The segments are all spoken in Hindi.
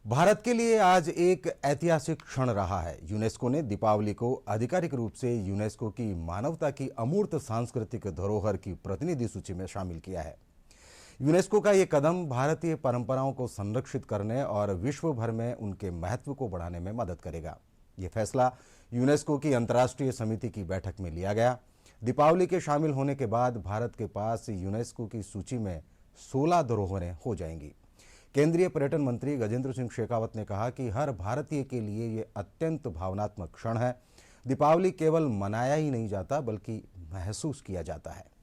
भारत के लिए आज एक ऐतिहासिक क्षण रहा है। यूनेस्को ने दीपावली को आधिकारिक रूप से यूनेस्को की मानवता की अमूर्त सांस्कृतिक धरोहर की प्रतिनिधि सूची में शामिल किया है। यूनेस्को का ये कदम भारतीय परंपराओं को संरक्षित करने और विश्व भर में उनके महत्व को बढ़ाने में मदद करेगा। ये फैसला यूनेस्को की अंतर्राष्ट्रीय समिति की बैठक में लिया गया। दीपावली के शामिल होने के बाद भारत के पास यूनेस्को की सूची में 16 धरोहरें हो जाएंगी। केंद्रीय पर्यटन मंत्री गजेंद्र सिंह शेखावत ने कहा कि हर भारतीय के लिए ये अत्यंत भावनात्मक क्षण है। दीपावली केवल मनाया ही नहीं जाता बल्कि महसूस किया जाता है।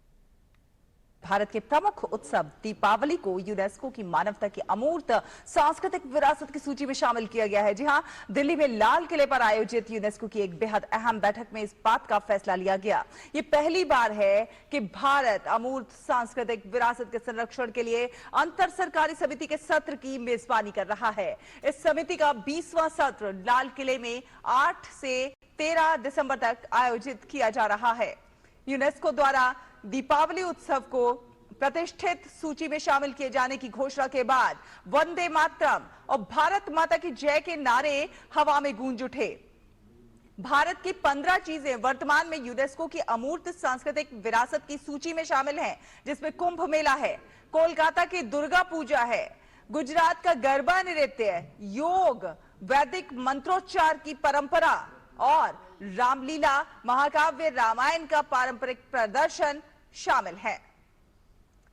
भारत के प्रमुख उत्सव दीपावली को यूनेस्को की मानवता की अमूर्त सांस्कृतिक विरासत की सूची में शामिल किया गया है। जी हां, दिल्ली में लाल किले पर आयोजित यूनेस्को की एक बेहद अहम बैठक में इस बात का फैसला लिया गया। ये पहली बार है कि भारत अमूर्त सांस्कृतिक विरासत के संरक्षण के लिए अंतर सरकारी समिति के सत्र की मेजबानी कर रहा है। इस समिति का 20वां सत्र लाल किले में 8 से 13 दिसंबर तक आयोजित किया जा रहा है। यूनेस्को द्वारा दीपावली उत्सव को प्रतिष्ठित सूची में शामिल किए जाने की घोषणा के बाद वंदे मातरम और भारत माता की जय के नारे हवा में गूंज उठे। भारत की 15 चीजें वर्तमान में यूनेस्को की अमूर्त सांस्कृतिक विरासत की सूची में शामिल हैं, जिसमें कुंभ मेला है, कोलकाता की दुर्गा पूजा है, गुजरात का गरबा नृत्य, योग, वैदिक मंत्रोच्चार की परंपरा और रामलीला महाकाव्य रामायण का पारंपरिक प्रदर्शन शामिल है।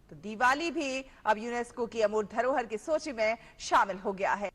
तो दिवाली भी अब यूनेस्को की अमूर्त धरोहर की सूची में शामिल हो गया है।